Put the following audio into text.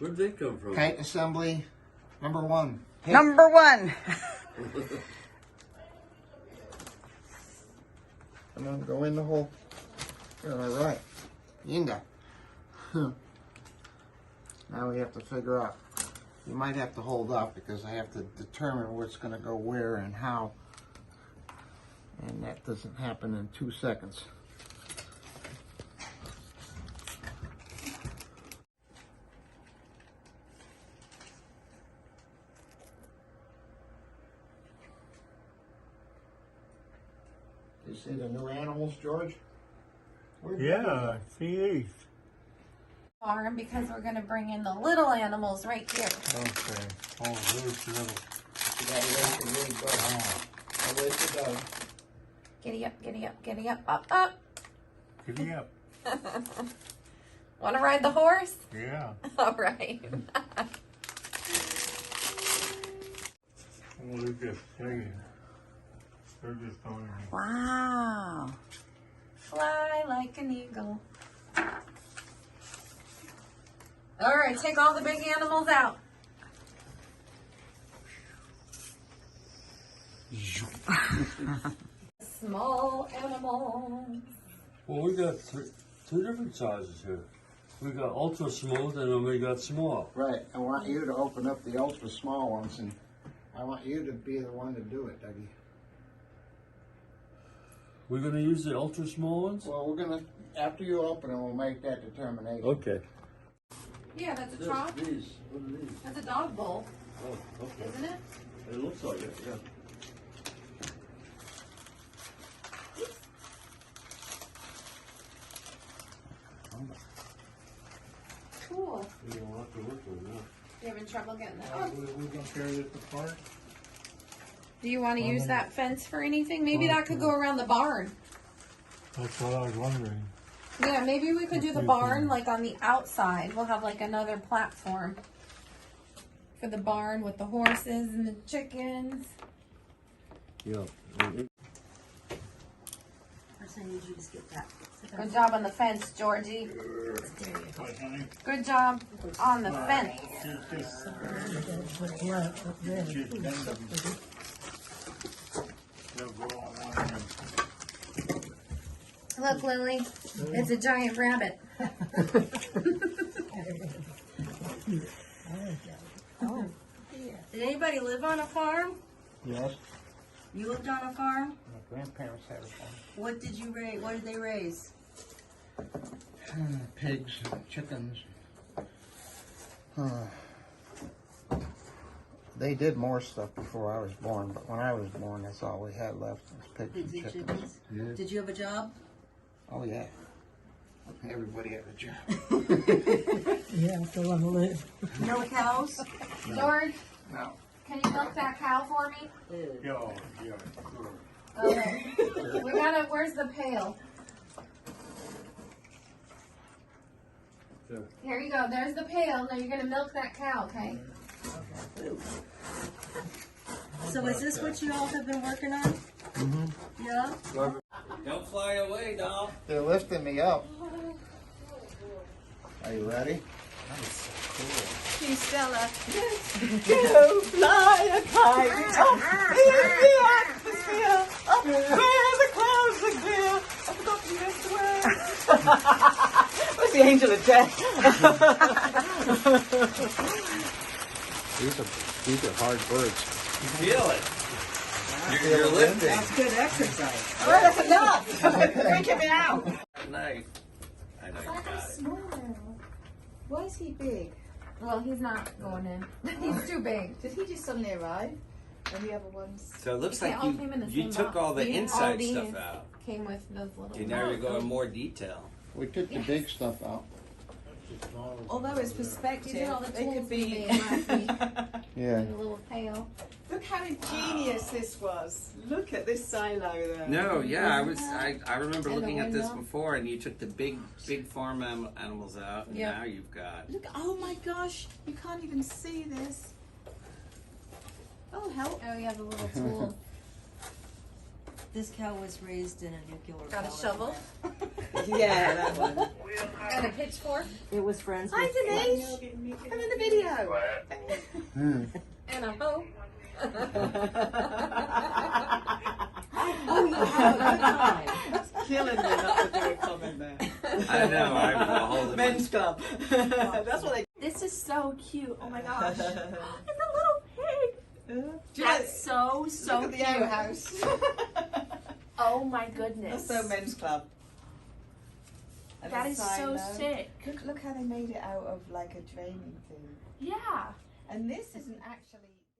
Where'd they come from? Kite assembly, number 1. Hey. Number 1. Come on, go in the hole. All right. Yinga. Now we have to figure out. You might have to hold up because I have to determine what's going to go where and how. And that doesn't happen in 2 seconds. You see the new animals, George? Yeah, see these. Farm because we're gonna bring in the little animals right here. Okay. Oh, those little. You gotta wait for me, but I'll wait for Doug. Giddy up, giddy up, giddy up, up, up. Giddy up. Want to ride the horse? Yeah. All right. Oh, look at singing. They're just on. Wow. Fly like an eagle. All right, take all the big animals out. Small animals. Well, we got 2 different sizes here. We got ultra smooth and then we got small. Right. I want you to open up the ultra small ones, and I want you to be the one to do it, Dougie. We're gonna use the ultra small ones? Well, we're gonna, after you open them, we'll make that determination. Okay. Yeah, that's a trough. These. What are these? That's a dog bowl, Oh, okay. isn't it? It looks like it, yeah. Cool. You don't have to work with that. You having trouble getting that? We're gonna carry this apart. Do you want to use that fence for anything? Maybe that could go around the barn. That's what I was wondering. Yeah, maybe we could do the barn like on the outside. We'll have like another platform for the barn with the horses and the chickens. Yeah. First I need you to skip that. Good job on the fence, Georgie. Good job on the fence. Look, Lily, it's a giant rabbit. Did anybody live on a farm? Yes. You lived on a farm? My grandparents had a farm. What did you raise? What did they raise? Pigs, chickens. They did more stuff before I was born, but when I was born, that's all we had left was pigs Pigs and and chickens. chickens? Yeah. Did you have a job? Oh, yeah. Everybody had a job. Yeah, if they want to live. No cows? George, No. can you milk that cow for me? Yeah, yeah. Okay. We gotta, where's the pail? There. Here you go, there's the pail. Now you're gonna milk that cow, okay? So is this what you all have been working on? Mm-hmm. Yeah? Don't fly away, doll. They're lifting me up. Are you ready? She's Stella. Go fly a kite up in the atmosphere, up where the clouds are clear. I forgot the rest away. What's the angel of death? These are hard birds. Feel it. You're lifting. That's good exercise. Oh, that's enough. Freaking me out. Nice. I know you got it. Why is he big? Well, he's not going in. He's too big. Did he just suddenly arrive? And the other ones? So it looks They like all came in the you same took box. all the These- inside these stuff out. Came with those little. Okay, now you're going more detail. We took the big stuff out. Although it's These perspective, are all the they tools could we be. made last week. Yeah. In a little pail. Look how ingenious this was. Look at this silo there. No, yeah, I remember And the looking at this window. before, and you took the big farm animals out, and Yep. now you've got. Look, oh my gosh, you can't even see this. Oh, help. Oh, yeah, the little tool. This cow was raised in a nuclear Got a power shovel. plant. Yeah, that one. And a pitchfork. It was friends Hi, with Denise. I'm in the go. And a hoe. Oh, you have a good time. Killing me not to do a comment there. I know, I'm holding Men's club. That's what they. This is so cute. Oh my gosh. It's a little pig. Do you That's so look at the cute. outhouse. Oh my goodness. That's so men's club. And That the is sign so though. sick. Look how they made it out of like a draining thing. Yeah. And this isn't actually.